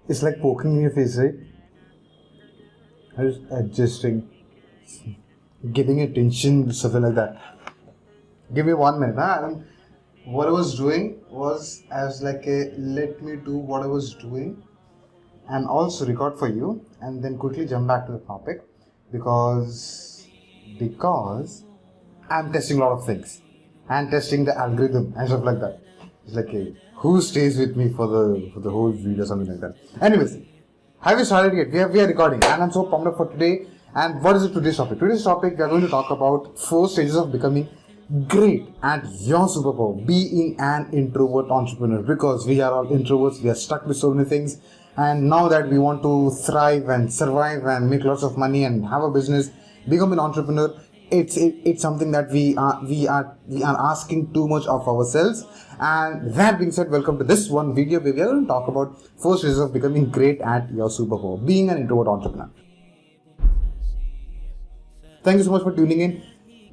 It's like poking in your face, right? Just adjusting, giving attention, something like that. Give me 1 minute. Huh? And what I was doing was as like a let me do what I was doing and also record for you and then quickly jump back to the topic because I'm testing a lot of things and testing the algorithm and stuff like that. It's like who stays with me for the whole video, something like that. Anyways, have you started yet? We are recording and I'm so pumped up for today. And what is it today's topic? Today's topic we are going to talk about 4 stages of becoming great at your superpower, being an introvert entrepreneur, because we are all introverts, we are stuck with so many things, and now that we want to thrive and survive and make lots of money and have a business, become an entrepreneur, it's something that we are asking too much of ourselves. And that being said, welcome to this one video where we are going to talk about 4 stages of becoming great at your superpower, being an introvert entrepreneur. Thank you so much for tuning in.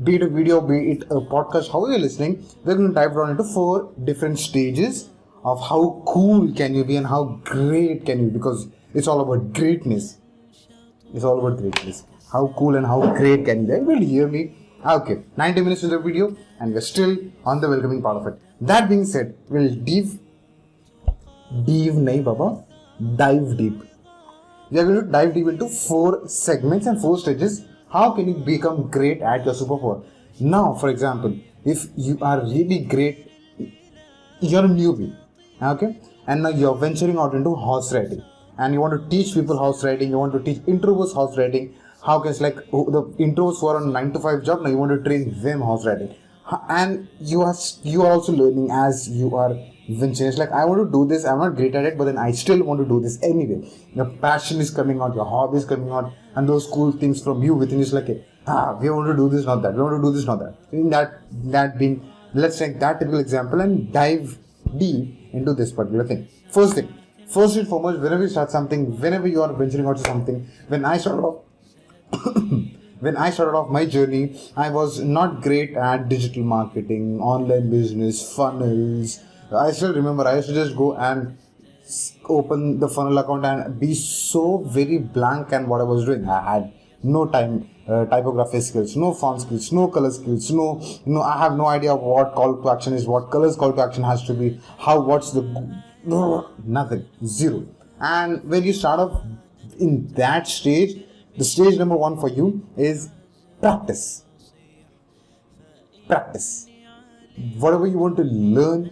Be it a video, be it a podcast, how you're listening, we're going to dive down into 4 different stages of how cool can you be and how great can you be, because it's all about greatness. It's all about greatness. How cool and how great can you be? Will you hear me? Okay, 90 minutes into the video and we're still on the welcoming part of it. That being said, we'll dive deep. We are going to dive deep into 4 segments and 4 stages. How can you become great at your superpower? Now, for example, if you are really great, you're a newbie, okay? And now you're venturing out into horse riding. And you want to teach people horse riding, you want to teach introverts horse riding. How can it's like the introverts who are on 9 to 5 job, now you want to train them horse riding. And you are also learning as you are venturing. It's like, I want to do this, I'm not great at it, but then I still want to do this anyway. Your passion is coming out, your hobby is coming out, and those cool things from you within is like, we want to do this, not that, we want to do this, not that. In that being, let's take that typical example and dive deep into this particular thing. First and foremost, whenever you start something, whenever you are venturing out to something, when I started off my journey, I was not great at digital marketing, online business, funnels. I still remember I used to just go and open the funnel account and be so very blank and what I was doing. I had no typography skills, no font skills, no color skills, no. I have no idea what call to action is, what colors call to action has to be, nothing, zero. And when you start off in that stage, the stage number 1 for you is practice. Whatever you want to learn,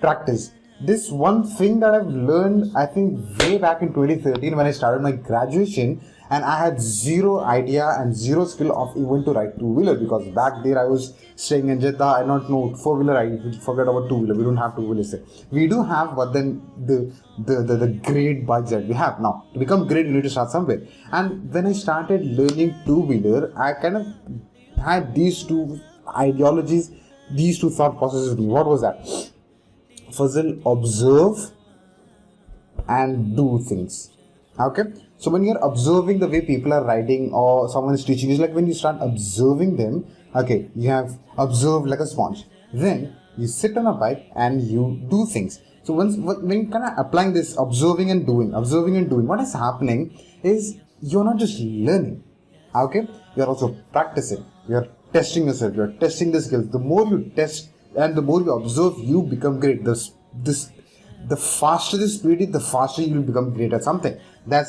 practice. This one thing that I've learned, I think way back in 2013 when I started my graduation, and I had zero idea and zero skill of even to ride 2-wheeler, because back there I was staying in Jeddah. I don't know 4-wheeler, I forget about 2-wheeler. We don't have 2-wheelers. We do have, but then the great bikes that we have now. To become great, you need to start somewhere. And when I started learning 2-wheeler, I kind of had these 2 ideologies, these 2 thought processes. What was that? Fazil, observe and do things. Okay, so when you're observing the way people are riding or someone is teaching, it's like when you start observing them, okay, you have observed like a sponge. Then you sit on a bike and you do things. So when you kind of applying this observing and doing, what is happening is you're not just learning, okay, you're also practicing, you're testing yourself, you're testing the skills. The more you test and the more you observe, you become great. The faster the speed is, the faster you will become great at something. That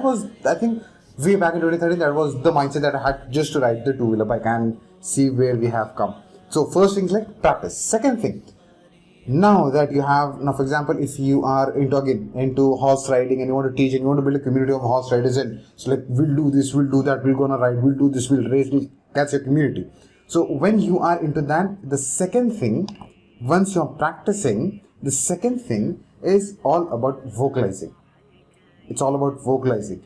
was, I think, way back in 2013, that was the mindset that I had just to ride the 2-wheeler bike and see where we have come. So first thing is like practice. Second thing, now for example, if you are into horse riding and you want to teach and you want to build a community of horse riders, and so like, we'll do this, we'll do that, we'll go on a ride, we'll do this, we'll race, that's your community. So when you are into that, the second thing, once you're practicing, the second thing is all about vocalizing. It's all about vocalizing.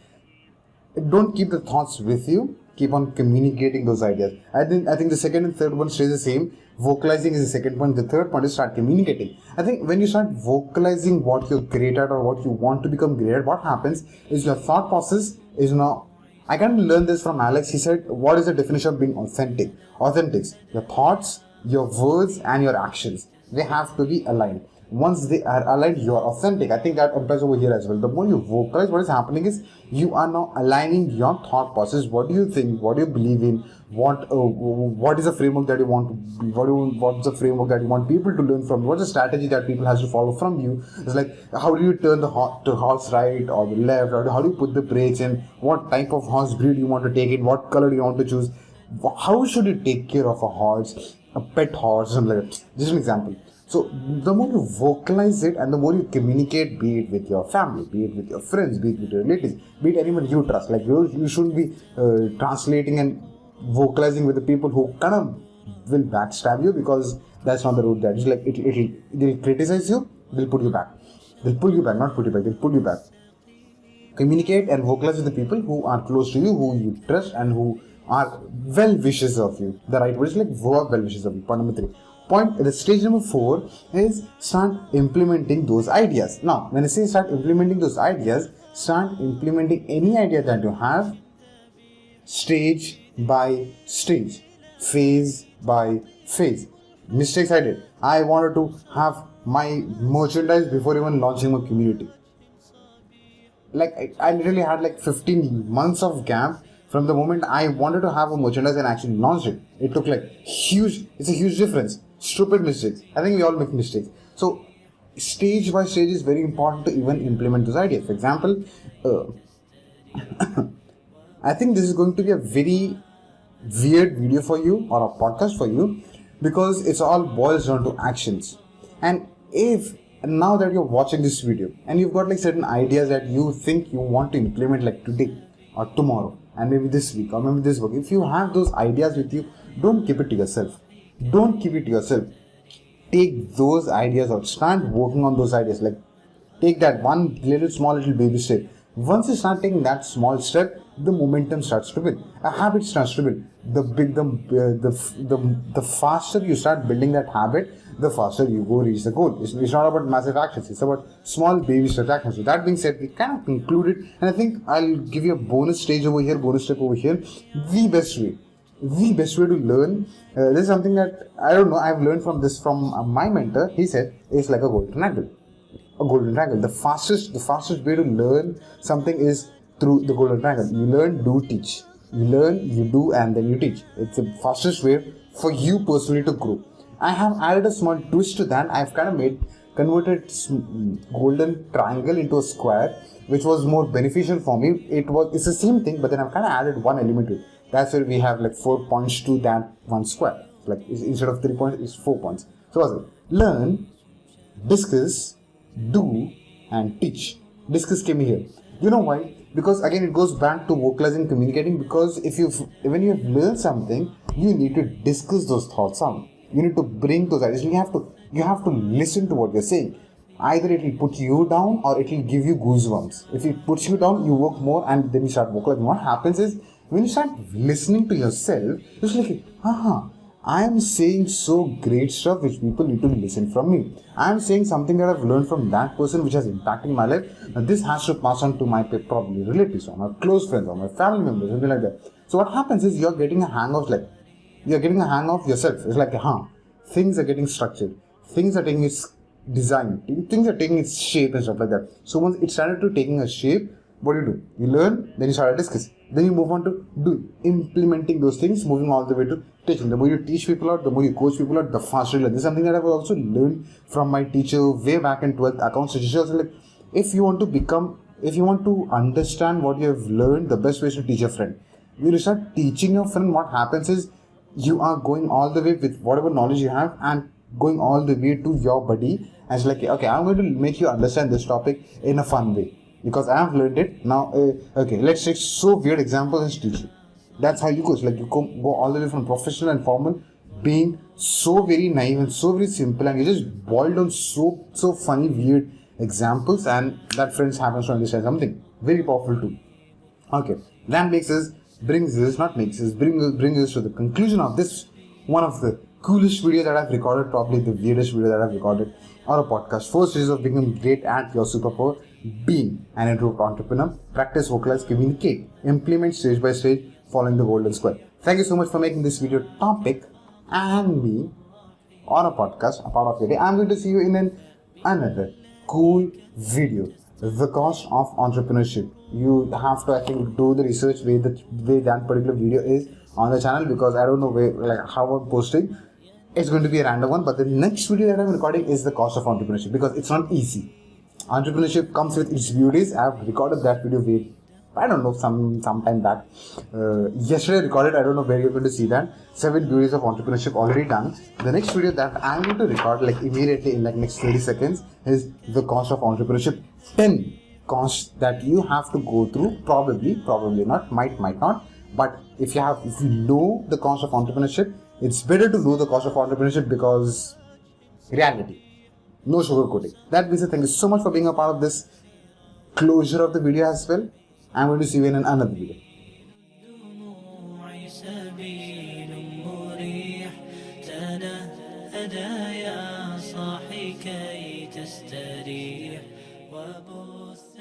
Don't keep the thoughts with you. Keep on communicating those ideas. I think the second and third one stays the same. Vocalizing is the second point. The third point is start communicating. I think when you start vocalizing what you're great at or what you want to become great at, what happens is your thought process is now. I can learn this from Alex. He said, what is the definition of being authentic? Authentics. Your thoughts, your words, and your actions. they have to be aligned. Once they are aligned, you are authentic. I think that applies over here as well. The more you vocalize, what is happening is you are now aligning your thought process. What do you think? What do you believe in? What is the framework that you want to be? What's the framework that you want people to learn from? What's the strategy that people has to follow from you? It's like, how do you turn the horse right or the left? Or how do you put the brakes in? What type of horse breed you want to take in? What color do you want to choose? How should you take care of a horse, a pet horse, something like that? Just an example. So the more you vocalize it and the more you communicate, be it with your family, be it with your friends, be it with your relatives, be it anyone you trust, like you shouldn't be translating and vocalizing with the people who kind of will backstab you, because that's not the route. That is like they'll criticize you, they'll put you back. They'll pull you back, not put you back, they'll pull you back. Communicate and vocalize with the people who are close to you, who you trust and who are well wishers of you. The right word is like well wishers of you. Point number 3. The stage number 4 is start implementing those ideas. Now, when I say start implementing those ideas, start implementing any idea that you have stage by stage, phase by phase. Mistakes I did. I wanted to have my merchandise before even launching my community. Like I literally had like 15 months of gap from the moment I wanted to have a merchandise and actually launched it. It took like it's a huge difference. Stupid mistakes. I think we all make mistakes. So stage by stage is very important to even implement those ideas. For example, I think this is going to be a very weird video for you or a podcast for you, because it's all boils down to actions. And if now that you're watching this video and you've got like certain ideas that you think you want to implement like today or tomorrow and maybe this week or maybe this week, if you have those ideas with you, don't keep it to yourself. Don't keep it to yourself. Take those ideas out. Start working on those ideas. Like take that one small little baby step. Once you start taking that small step, the momentum starts to build. A habit starts to build. The faster you start building that habit, the faster you go reach the goal. It's not about massive actions. It's about small baby step actions. So that being said, we kind of concluded, and I think I'll give you a bonus stage over here, bonus step over here. The best way to learn. This is something that I don't know. I've learned from my mentor. He said it's like a golden triangle. A golden triangle. The fastest way to learn something is through the golden triangle. You learn, do, teach. You learn, you do, and then you teach. It's the fastest way for you personally to grow. I have added a small twist to that. I've kind of converted golden triangle into a square, which was more beneficial for me. It's the same thing, but then I've kind of added one element to it. That's where we have like 4 points to that one square. Like instead of 3 points, it's 4 points. So what's it? Learn, discuss, do, and teach. Discuss came here. You know why? Because again, it goes back to vocalizing, communicating. Because when you have learned something, you need to discuss those thoughts out. You need to bring those ideas. You have to listen to what you're saying. Either it will put you down or it will give you goosebumps. If it puts you down, you work more and then you start vocalizing. What happens is, when you start listening to yourself, it's like, I am saying so great stuff which people need to listen from me. I am saying something that I've learned from that person which has impacted my life. Now this has to pass on to my probably relatives or my close friends or my family members, something like that. So what happens is you're getting a hang of yourself. It's like, things are getting structured. Things are taking its design. Things are taking its shape and stuff like that. So once it started to taking a shape, what do? You learn, then you start to discuss. Then you move on to do, implementing those things, moving all the way to teaching. The more you teach people out, the more you coach people out, the faster you learn. This is something that I've also learned from my teacher way back in 12th accounts. She also like, if you want to understand what you have learned, the best way is to teach a friend. When you start teaching your friend, what happens is you are going all the way with whatever knowledge you have and going all the way to your buddy. And it's like, okay, I'm going to make you understand this topic in a fun way, because I have learned it. Now, okay, let's take so weird examples and teach you. That's how you go. It's like you go all the way from professional and formal, being so very naive and so very simple, and you just boil down so funny, weird examples, and that friends happens to understand something very powerful too. Okay, that brings us to the conclusion of this, one of the coolest video that I've recorded, probably the weirdest video that I've recorded, or a podcast. 4 stages of becoming great at your superpower: being an introvert entrepreneur, practice, vocalize, communicate, implement stage by stage, following the golden square. Thank you so much for making this video topic and me on a podcast, a part of your day. I'm going to see you in another cool video. The cost of entrepreneurship. You have to, I think, do the research way that particular video is on the channel, because I don't know how I'm posting. It's going to be a random one, but the next video that I'm recording is the cost of entrepreneurship, because it's not easy. Entrepreneurship comes with its beauties. I've recorded that video I don't know, some time back. Yesterday I recorded, I don't know where you're going to see that. 7 beauties of entrepreneurship already done. The next video that I'm going to record immediately in next 30 seconds is the cost of entrepreneurship. 10 costs that you have to go through, probably not, might not. But if you know the cost of entrepreneurship, it's better to know the cost of entrepreneurship, because reality. No sugarcoating. That being said, thank you so much for being a part of this closure of the video as well. I'm going to see you in another video. يا صاحي كي تستريح وبث